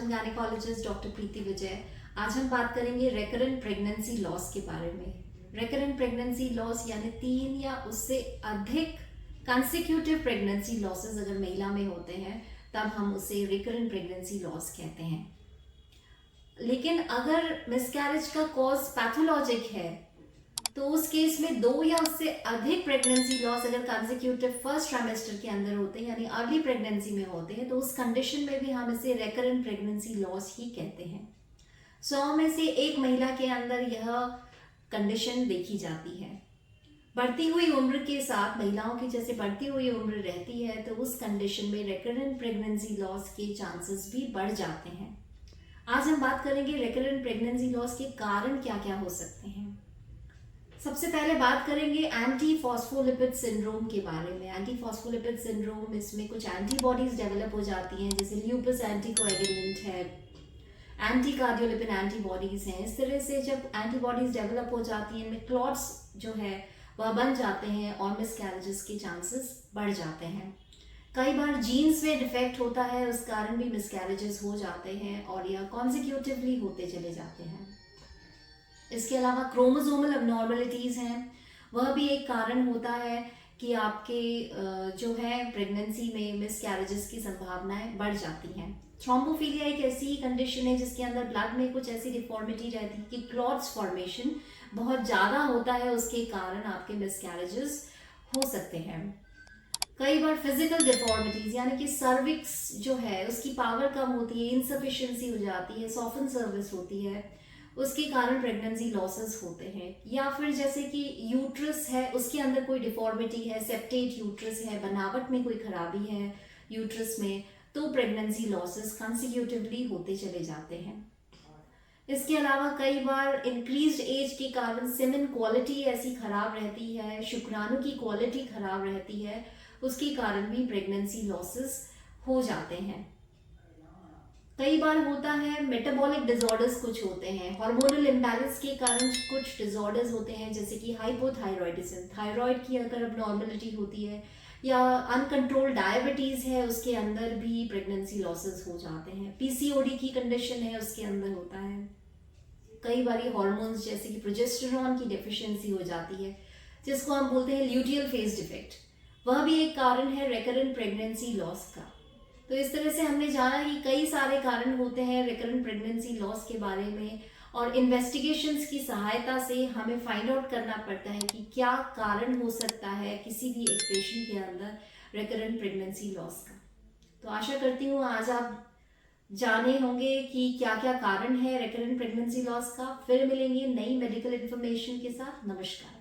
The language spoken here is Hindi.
गायनेकोलॉजिस्ट डॉक्टर प्रीति विजय। आज हम बात करेंगे रेकरेंट प्रेगनेंसी लॉस के बारे में। रेकरेंट प्रेगनेंसी लॉस यानी 3 या उससे अधिक कंसेक्यूटिव प्रेगनेंसी लॉसेस अगर महिला में होते हैं तब हम उसे रिकरेंट प्रेगनेंसी लॉस कहते हैं। लेकिन अगर मिसकैरेज का कॉज पैथोलॉजिक है तो उस केस में 2 या उससे अधिक प्रेगनेंसी लॉस अगर कंसेक्यूटिव फर्स्ट ट्राइमेस्टर के अंदर होते हैं यानी अर्ली प्रेगनेंसी में होते हैं तो उस कंडीशन में भी हम इसे रेकरेंट प्रेगनेंसी लॉस ही कहते हैं। 100 में से एक महिला के अंदर यह कंडीशन देखी जाती है। बढ़ती हुई उम्र के साथ महिलाओं की जैसे बढ़ती हुई उम्र रहती है तो उस कंडीशन में रेकरेंट प्रेगनेंसी लॉस के चांसेस भी बढ़ जाते हैं। आज हम बात करेंगे रेकरेंट प्रेगनेंसी लॉस के कारण क्या क्या हो सकते हैं। सबसे पहले बात करेंगे एंटी फॉस्फोलिपिड सिंड्रोम के बारे में। एंटी फॉस्फोलिपिड सिंड्रोम, इसमें कुछ एंटीबॉडीज डेवलप हो जाती हैं जैसे ल्यूपस एंटीकोएगुलेंट है, एंटी कार्डियोलिपिन एंटीबॉडीज हैं। इस तरह से जब एंटीबॉडीज डेवलप हो जाती हैं इनमें क्लॉट्स जो है वह बन जाते हैं और मिसकैरेजेस के चांसेस बढ़ जाते हैं। कई बार जीन्स में डिफेक्ट होता है, उस कारण भी मिसकैरेजेस हो जाते हैं और यह कॉन्सिक्यूटिवली होते चले जाते हैं। इसके अलावा क्रोमोसोमल अबनॉर्मलिटीज़ हैं, वह भी एक कारण होता है कि आपके जो है प्रेगनेंसी में मिसकैरेजेस की संभावनाएं बढ़ जाती हैं। थ्रोम्बोफिलिया एक ऐसी कंडीशन है जिसके अंदर ब्लड में कुछ ऐसी डिफॉर्मिटी रहती है कि क्लॉट्स फॉर्मेशन बहुत ज़्यादा होता है, उसके कारण आपके मिसकैरेजेस हो सकते हैं। कई बार फिजिकल डिफॉर्मिटीज यानी कि सर्विक्स जो है उसकी पावर कम होती है, इनसफिशिएंसी हो जाती है, सॉफ्टन सर्विस होती है, उसके कारण प्रेगनेंसी लॉसेस होते हैं। या फिर जैसे कि यूट्रस है उसके अंदर कोई डिफॉर्मिटी है, सेप्टेट यूट्रस है, बनावट में कोई खराबी है यूट्रस में, तो प्रेगनेंसी लॉसेस कंसेक्यूटिवली होते चले जाते हैं। इसके अलावा कई बार इंक्रीज्ड एज के कारण सेमेन क्वालिटी ऐसी खराब रहती है, शुक्राणु की क्वालिटी खराब रहती है, उसके कारण भी प्रेगनेंसी लॉसेस हो जाते हैं। कई बार होता है मेटाबॉलिक डिसऑर्डर्स कुछ होते हैं, हार्मोनल इम्बैलेंस के कारण कुछ डिसऑर्डर्स होते हैं जैसे कि हाइपोथायरॉयडिज्म, थायराइड की अगर अबनॉर्मलिटी होती है या अनकंट्रोल्ड डायबिटीज़ है उसके अंदर भी प्रेगनेंसी लॉसेस हो जाते हैं। पीसीओडी की कंडीशन है उसके अंदर होता है। कई बार हार्मोन्स जैसे कि प्रोजेस्टेरॉन की डेफिशिएंसी हो जाती है जिसको हम बोलते हैं ल्यूटियल फेज डिफेक्ट, वह भी एक कारण है रेकरेंट प्रेगनेंसी लॉस का। तो इस तरह से हमने जाना कि कई सारे कारण होते हैं रेकरेंट प्रेगनेंसी लॉस के बारे में और इन्वेस्टिगेशंस की सहायता से हमें फाइंड आउट करना पड़ता है कि क्या कारण हो सकता है किसी भी एक पेशेंट के अंदर रेकरेंट प्रेगनेंसी लॉस का। तो आशा करती हूँ आज आप जाने होंगे कि क्या क्या कारण है रेकरेंट प्रेगनेंसी लॉस का। फिर मिलेंगे नई मेडिकल इन्फॉर्मेशन के साथ। नमस्कार।